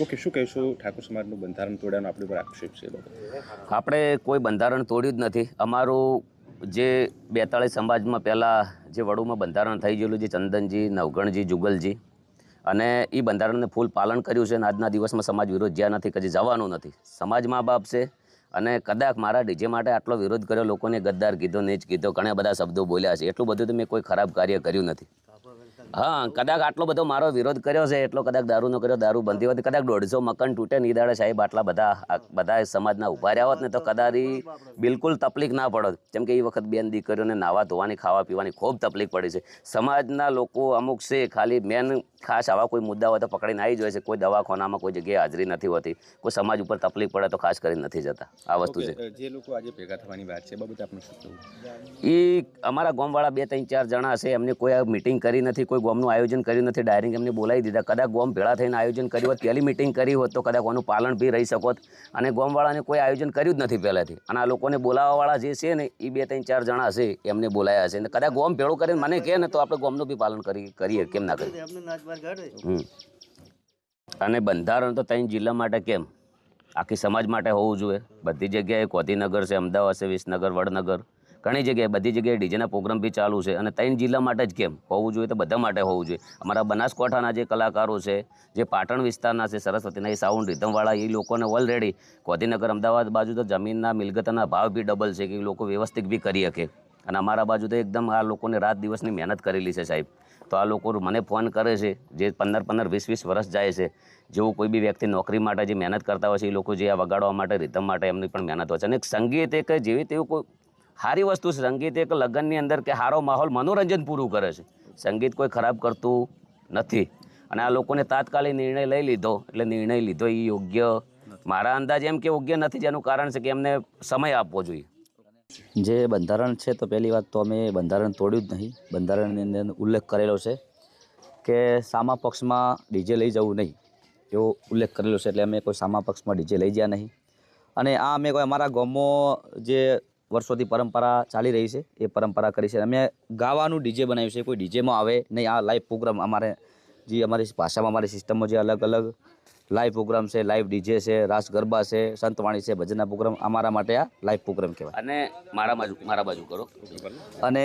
Okay, શું કહીશું ઠાકોર સમાજનું બંધારણ તોડ્યાનો આપણી પર આક્ષેપ છે? આપણે કોઈ બંધારણ તોડ્યું જ નથી. અમારું જે 42 સમાજમાં પહેલાં જે વડુમાં બંધારણ થઈ ગયેલું, જે ચંદનજી, નવગણજી, જુગલજી, અને એ બંધારણને ફૂલ પાલન કર્યું છે. અને આજના દિવસમાં સમાજ વિરોધ જ્યાં નથી, કદી જવાનું નથી. સમાજ મા બાપ છે. અને કદાચ મારા ડીજે માટે આટલો વિરોધ કર્યો, લોકોને ગદ્દાર કીધો, નીચ કીધો, ઘણા બધા શબ્દો બોલ્યા છે. એટલું બધું તો મેં કોઈ ખરાબ કાર્ય કર્યું નથી. હા, કદાચ આટલો બધો મારો વિરોધ કર્યો છે એટલો કદાચ દારૂનો કર્યો, દારૂ બંધી હોત, કદાચ 150 મકાન તૂટે ને ઈ દાડે સાહેબ આટલા બધા સમાજના ઉભા રહ્યા હોત ને તો કદાચ બિલકુલ તકલીફ ના પડત. કેમ કે એ વખત બેન દીકરીઓને નાવા ધોવાની, ખાવા પીવાની ખૂબ તકલીફ પડી છે. સમાજના લોકો અમુક છે, ખાલી મેન ખાસ આવા કોઈ મુદ્દા હોય તો પકડીને આવી જાય છે. કોઈ દવાખાનામાં કોઈ જગ્યાએ હાજરી નથી હોતી, કોઈ સમાજ ઉપર તકલીફ પડે તો ખાસ કરીને નથી જતા. આ વસ્તુ છે. જે લોકો આજે ભેગા થવાની વાત છે, બાબતે આપનું શું કહેવું? એ અમારા ગામવાળા 2 3 4 જણા છે, એમને કોઈ મિટિંગ કરી નથી, કોઈ ગામનું આયોજન કર્યું નથી, ડાયરેક્ટ એમને બોલાવી દીધા. કદાચ ગામ ભેળા થઈને આયોજન કર્યું હોત, પહેલી મિટિંગ કરી હોત તો કદાચ આનું પાલન બી રહી શકત. અને ગામવાળાને કોઈ આયોજન કર્યું જ નથી પહેલાંથી. અને આ લોકોને બોલાવવાવાળા જે છે ને એ 2 3 4 જણા છે, એમને બોલાયા છે. અને કદાચ ગામ ભેળું કરીને મને કહે ને તો આપણે ગામનું બી પાલન કરીએ, કેમ ના કરીએ. અને બંધારણ તો 3 જિલ્લા માટે કેમ, આખી સમાજ માટે હોવું જોઈએ. બધી જગ્યાએ ગાંધીનગર છે, અમદાવાદ છે, વિસનગર, વડનગર, ઘણી જગ્યાએ, બધી જગ્યાએ ડીજેના પ્રોગ્રામ બી ચાલુ છે. અને 3 જિલ્લા માટે જ કેમ હોવું જોઈએ, તો બધા માટે હોવું જોઈએ. અમારા બનાસકાંઠાના જે કલાકારો છે, જે પાટણ વિસ્તારના છે, સરસ્વતીના એ સાઉન્ડ રિધમવાળા, એ લોકોને ઓલરેડી ગાંધીનગર, અમદાવાદ બાજુ તો જમીનના મિલકતના ભાવ બી ડબલ છે કે એ લોકો વ્યવસ્થિત બી કરી શકે. અને અમારા બાજુ તો એકદમ આ લોકોને રાત દિવસની મહેનત કરેલી છે સાહેબ. તો આ લોકો મને ફોન કરે છે, જે 15 15 20 20 વર્ષ જાય છે. જેવું કોઈ બી વ્યક્તિ નોકરી માટે જે મહેનત કરતા હોય છે, એ લોકો જે આ વગાડવા માટે, રિધમ માટે, એમની પણ મહેનત હોય છે. અને સંગીત એક જેવી તેવું કોઈ સારી વસ્તુ છે. સંગીત એક લગ્નની અંદર કે સારો માહોલ, મનોરંજન પૂરું કરે છે. સંગીત કોઈ ખરાબ કરતું નથી. અને આ લોકોને તાત્કાલિક નિર્ણય લઈ લીધો, એટલે નિર્ણય લીધો એ યોગ્ય, મારા અંદાજે એમ કે યોગ્ય નથી. જેનું કારણ છે કે એમને સમય આપવો જોઈએ. જે બંધારણ છે, તો પહેલી વાત તો અમે બંધારણ તોડ્યું જ નહીં. બંધારણની અંદર ઉલ્લેખ કરેલો છે કે સામા પક્ષમાં ડીજે લઈ જવું નહીં, એવો ઉલ્લેખ કરેલો છે. એટલે અમે કોઈ સામા પક્ષમાં ડીજે લઈ ગયા નહીં. અને આ અમે કોઈ અમારા ગામમાં જે વર્ષોથી પરંપરા ચાલી રહી છે, એ પરંપરા કરી છે. અમે ગાવાનું ડીજે બનાવ્યું છે, કોઈ ડીજેમાં આવે નહીં. આ લાઈવ પ્રોગ્રામ અમારે જે અમારી ભાષામાં, અમારી સિસ્ટમમાં જે અલગ અલગ લાઈવ પ્રોગ્રામ છે, લાઈવ ડીજે છે, રાસ ગરબા છે, સંતવાણી છે, ભજનના પ્રોગ્રામ, અમારા માટે આ લાઈવ પ્રોગ્રામ કહેવાય. અને મારા બાજુ કરો. અને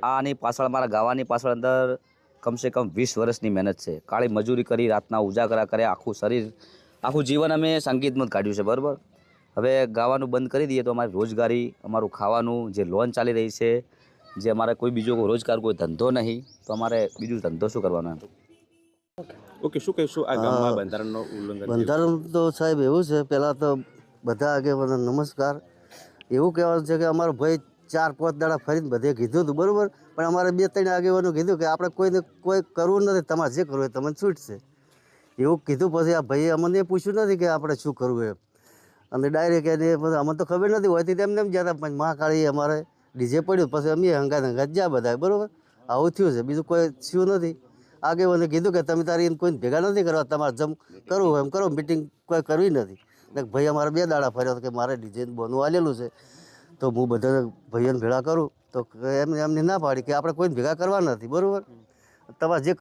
આની પાછળ, મારા ગાવાની પાછળ અંદર કમસે કમ 20 વર્ષની મહેનત છે. કાળી મજૂરી કરી, રાતના ઉજાગરા કર્યા, આખું શરીર, આખું જીવન અમે સંગીતમાં જ કાઢ્યું છે. બરાબર. હવે ગાવાનું બંધ કરી દઈએ તો અમારી રોજગારી, અમારું ખાવાનું, જે લોન ચાલી રહી છે, જે અમારે કોઈ બીજો કોઈ રોજગાર, કોઈ ધંધો નહીં, તો અમારે બીજું ધંધો શું કરવાનો એમ. ઓકે, શું કહીશું આ ગામમાં બંધારણનો ઉલ્લંઘન? બંધારણ તો સાહેબ એવું છે, પહેલાં તો બધા આગેવાનો નમસ્કાર. એવું કહેવાનું છે કે અમારો ભાઈ 4 5 દાડા ફરીને બધે કીધું હતું, બરાબર. પણ અમારે 2 3 આગેવાનો કીધું કે આપણે કોઈને કોઈ કરવું નથી, તમારે જે કરવું હોય તમને છૂટશે, એવું કીધું. પછી આ ભાઈએ અમને પૂછ્યું નથી કે આપણે શું કરવું એમ. અને ડાયરેક્ટ એને પછી અમને તો ખબર નથી હોતી, તેમને એમ જતા. પણ મહાકાળી અમારે ડીજે પડ્યું, પછી અમે હંગાત જ્યાં બધા, બરાબર. આવું થયું છે, બીજું કોઈ થયું નથી. આગેવાને કીધું કે તમે તારી કોઈને ભેગા નથી કરવા, તમારે જેમ કરવું હોય એમ કરો, મિટિંગ કોઈ કરવી નથી. ને ભાઈ અમારે 2 દાડા ફર્યો કે મારે ડીજે બોનું આલેલું છે, તો હું બધા ભાઈઓને ભેગા કરું. તો એમને ના પાડી કે આપણે કોઈને ભેગા કરવા નથી, બરાબર. તમારે જે